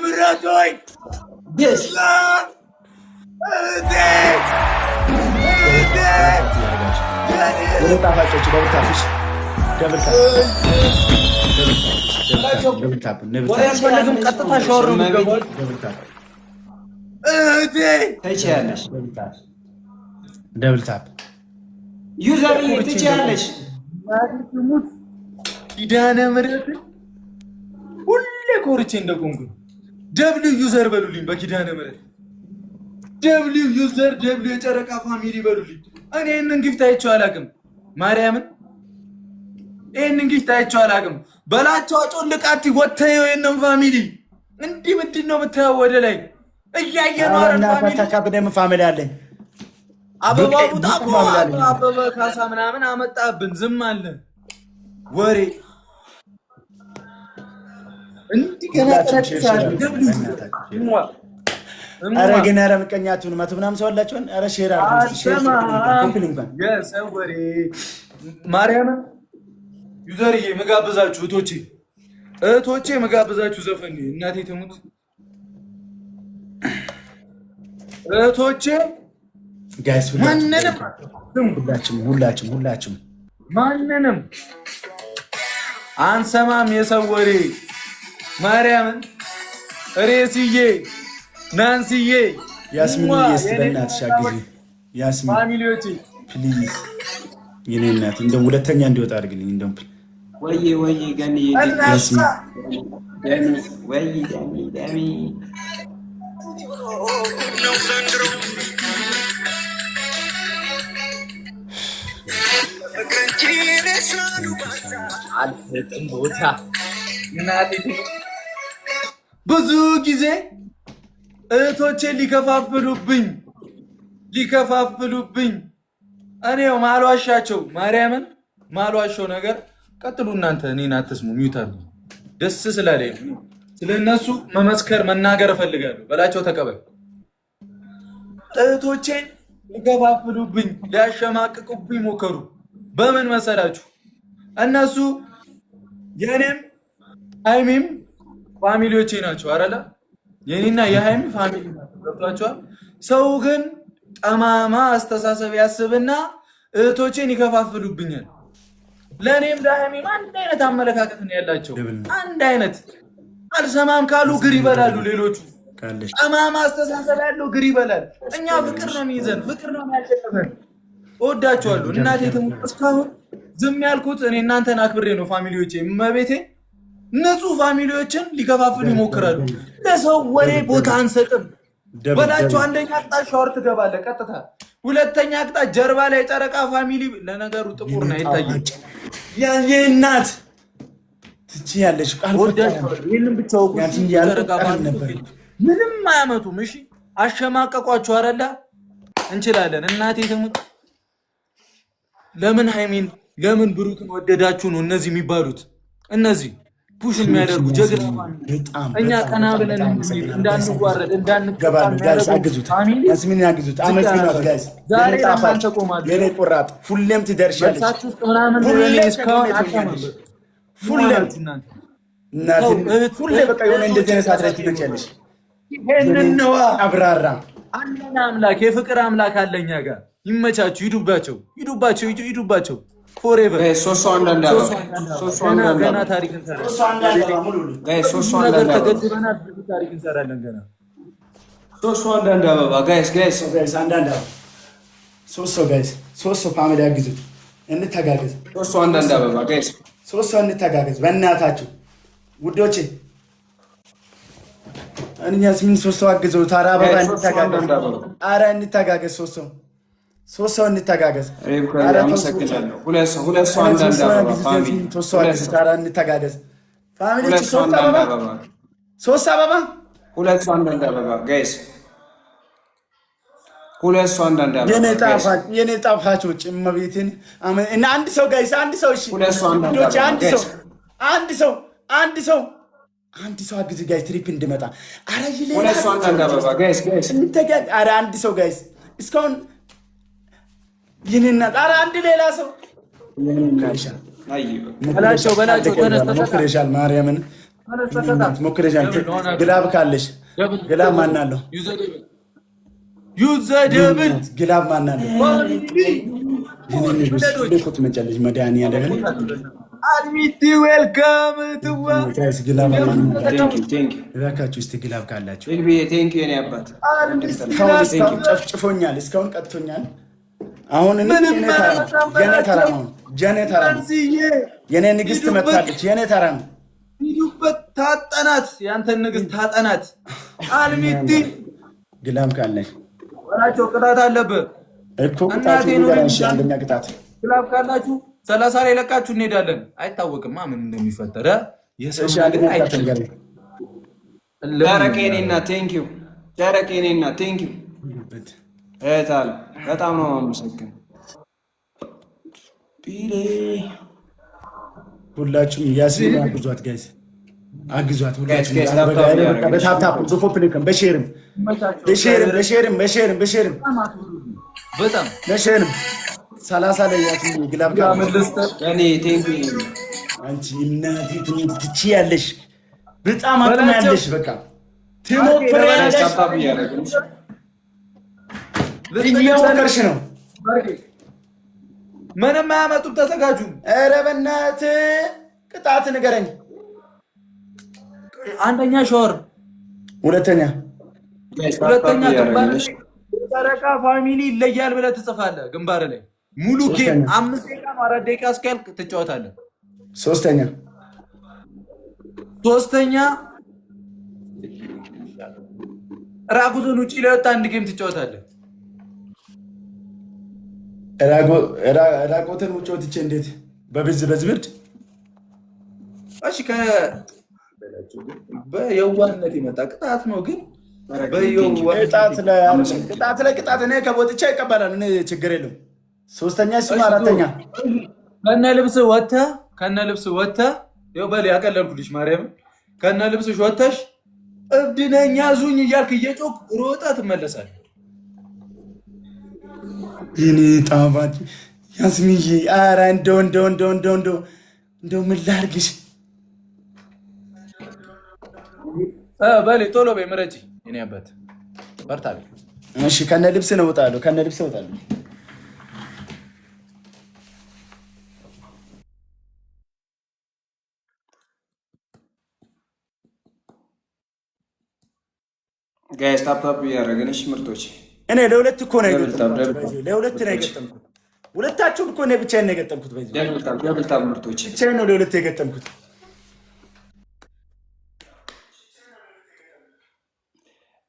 ምረቶኝ ደብል ታፕ ዩዘር ትችያለሽ። ኪዳነ ምሕረት ሁሌ ኮርቼ እንደቆምኩ ደብሊው ዩዘር በሉልኝ። በኪዳነ ምሕረት ደብሊው ዩዘር ደብሊው የጨረቃ ፋሚሊ በሉልኝ። እኔ ይህንን ጊፍት አይቼው አላውቅም። ማርያምን ይህንን ጊፍት አይቼው አላውቅም። በላቸው አጮልቃቲ ወተየው የነም ፋሚሊ እንዲህ ምንድን ነው የምታየው? ወደ ላይ እያየ ነው ፋሚሊ አለኝ። አበባ ቡጣቆ አበበ ካሳ ምናምን አመጣብን። ዝም አለ ወሬ እንዲህ ገና ተረክሳል። አረ ግን አረ ምቀኛቱን መቶ ምናምን ሰው አላችሁን? አረ ሼር የሰው ወሬ ማርያምን ዩዘርዬ መጋብዛችሁ እህቶቼ መጋብዛችሁ ዘፈን እናቴ ትሙት እህቶቼ ጋይስ ሁላችሁም ማንንም አንሰማም። የሰው ወሬ ማርያምን ሬስዬ ናንሲዬ ያስሚን በእናትሽ አግዢ። ያስሚን ፋሚሊዎቼ ፕሊዝ የኔ እናት እንደው ሁለተኛ እንዲወጣ አድርግልኝ። እንደው ወይ ገኒ ደሚ አልሰጥም ቦታ እናቴ ብዙ ጊዜ እህቶቼ ሊከፋፍሉብኝ እኔው ማልዋሻቸው ማርያምን ማልዋሻው ነገር ቀጥሉ እናንተ እኔን አትስሙ። ሚውታል ደስ ስላለኝ ስለነሱ መመስከር መናገር እፈልጋለሁ። በላቸው ተቀበል። እህቶቼን ሊከፋፍሉብኝ ሊያሸማቅቁብኝ ሞከሩ። በምን መሰላችሁ? እነሱ የኔም ሃይሚም ፋሚሊዎቼ ናቸው አይደለ? የኔና የሃይሚ ፋሚሊ ናቸው። ገብቷቸዋል። ሰው ግን ጠማማ አስተሳሰብ ያስብና እህቶቼን ይከፋፍሉብኛል። ለእኔም ለሃይሚም አንድ አይነት አመለካከት ነው ያላቸው። አንድ አይነት አልሰማም ካሉ ግር ይበላሉ። ሌሎቹ ጠማማ አስተሳሰብ ያለው ግር ይበላል። እኛ ፍቅር ነው የሚይዘን፣ ፍቅር ነው የሚያሸንፈን። እወዳቸዋለሁ። እናቴ ትሙት እስካሁን ዝም ያልኩት እኔ እናንተን አክብሬ ነው። ፋሚሊዎቼ መቤቴ ንጹህ ፋሚሊዎችን ሊከፋፍሉ ይሞክራሉ። ለሰው ወሬ ቦታ አንሰጥም በላቸው። አንደኛ አቅጣጫ ሻወር ትገባለህ ቀጥታ። ሁለተኛ አቅጣጫ ጀርባ ላይ ጨረቃ ፋሚሊ ለነገሩ ጥቁር ነው አይታይም። የእናት ትችያለሽ ቃል ይህንን ብቻ ጨረቃ ፋሚሊ ምንም አያመጡም። እሺ አሸማቀቋችሁ አይደለ? እንችላለን። እናቴ ትሙት ለምን ሃይሚን ለምን ብሩክን ወደዳችሁ ነው እነዚህ የሚባሉት። እነዚህ ፑሽ የሚያደርጉ ጀግና እኛ ቀና ብለን እንዳንዋረድ እንዳንገባም ያግዙት። ያስሚን ያግዙት። አመስግናት ጋይስ። ዛሬ ታፋጭ የኔ ቆራጥ ሁሌም ትደርሻለሽ። ሁሌ በቃ የሆነ እንደዚህ አይነት አድራጅ ትመጪያለሽ። ይሄንን ነው አብራራ። አንደኛ አምላክ የፍቅር አምላክ አለኛ ጋር ይመቻችሁ። ሂዱባቸው ፎሬቨር ገና ታሪክ እንሰራለን። ገና ሶስት ሰው ፋሚሊ ያግዙት። እንተጋገዝ። ሶስት ሰው እንተጋገዝ። በእናታችሁ ውዶቼ እኛስ ምን ሶስት ሰው አግዘው ታራ አበባ እንተጋገዝ። አረ እንተጋገዝ። ሶስት ሰው እንተጋገዝ። ሁለት ሰው አንዳንድ አበባ እንተጋገዝ። ፋሚሊዎች ሶስት አበባ ሁለት ሰው አንዳንድ አበባ ጋይስ፣ ሁለት ሰው አንዳንድ አበባ የኔ ጣፋጮች እመቤትን እና አንድ ሰው ጋይስ፣ አንድ ሰው እሺ፣ አንድ ሰው አግዝ ጋይስ፣ ትሪፕ እንድመጣ። አረ ይሌ ሁለት ሰው አንዳንድ አበባ ጋይስ እንተጋገዝ። አረ አንድ ሰው ጋይስ እስካሁን ይህንና ጣራ አንድ ሌላ ሰው በላቸው ተነስተሻል። ማርያምን ሞክረሻል። ግላብ ካለሽ ግላብ ማናለው? ዩዘደብል ግላብ ማናለው? ልኩት መጨለሽ መድኃኒዓለም አልሚቲ ዌልካም ትዋ ጋይስ ግላብ ቴንክ ዩ እባካችሁ እስቲ ግላብ ካላችሁ ኤልቢዬ ቴንክ ዩ የኔ አባት እስካሁን ጨፍጭፎኛል፣ እስካሁን ቀጥቶኛል። አሁን የኔ ተራ ነው። የኔ ንግስት መጣለች። የኔ ተራ ነው። ሂዱበት ታጠናት፣ ያንተን ንግስት ታጠናት። አልሚቲ ግላብ ካለሽ ወራቸው ቅጣት አለብህ እኮ ቅጣት ይገራሽ። አንደኛ ቅጣት ግላብ ካላችሁ 30 ላይ ለቃችሁ እንሄዳለን። አይታወቅማ ምን እንደሚፈጠር የሰው ነገር አይታወቅም። ዳረቄኔና ቴንክ ዩ ዳረቄኔና ቴንክ ዩ እታል በጣም ነው የማመሰግነው። ቢሌ ሁላችሁም ያስይና አግዟት ጋይስ አግዟት። ሁላችሁም በታፕታፕ በኮፕሊክም በሼርም በጣም በሼርም 30 ላይ ያስይ ግላብ ጋመልስተ እኔ ቴንክ ዩ አንቺ እናቴ ትችያለሽ፣ በጣም አቅም ያለሽ በቃ ትሞክሪያለሽ። ታፕታፕ እያደረግን እየሞከርሽ ነው። ምንም አያመጡም። ተዘጋጁ። ኧረ በእናትህ ቅጣት ንገረኝ። አንደኛ ሾር፣ ሁለተኛ ተረቃ ፋሚሊ ይለያል ብለህ ትጽፋለህ ግንባር ላይ ሙሉ ጌም 5 ደቂቃ ነው 4 ደቂቃ እስኪያልቅ ትጫወታለህ። ሶስተኛ ራቁቱን ውጪ ላይ ወጣ አንድ ጌም ትጫወታለህ። ራቁትን ውጪ ወጥቼ እንዴት በዝብርድ እሺ በየዋህነት የመጣ ቅጣት ነው። ግን ቅጣት እኔ ከቦጥቻ ይቀበላል። እኔ ችግር የለም። ሶስተኛ እሱ አራተኛ ከነ ልብስ ወጥተህ ይኸው በል ያቀለልኩልሽ ማርያም ከነ ልብስሽ ወጥተሽ እብድ ነኝ ያዙኝ እያልክ እየጮክ ሮጣ ትመለሳለህ። ይህኔ ጣፋጭ ያስሚዬ፣ ኧረ እንደው ምን ላድርግሽ? በል ቶሎ በይ ምረጪ። እኔ አባት በርታ። እሺ ከነ ልብስ ነው እወጣለሁ። ጋይስ ታፕታፕ እያደረግን እሺ ምርጦች እኔ ለሁለት እኮ ነው የገጠምኩት። ሁለታችሁም እኮ እኔ ብቻዬን ነው የገጠምኩት። ደብል ታፕ ምርጦች ብቻዬን ነው ለሁለት የገጠምኩት።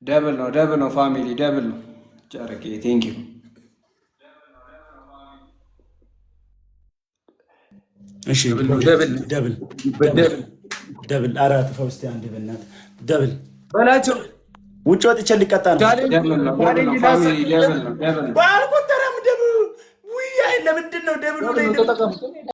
ደብል ነው ፋሚሊ ደብል ነው። ጨረቄ ቴንክ ዩ እሺ ደብል አራት ፈውስቲ አንድ በእናትህ ደብል በላቸው። ውጭ ወጥቼ ሊቀጣ ነው። ባልቆጠረም ደብል ውይ፣ አይ ለምንድን ነው ደብሉ ላይ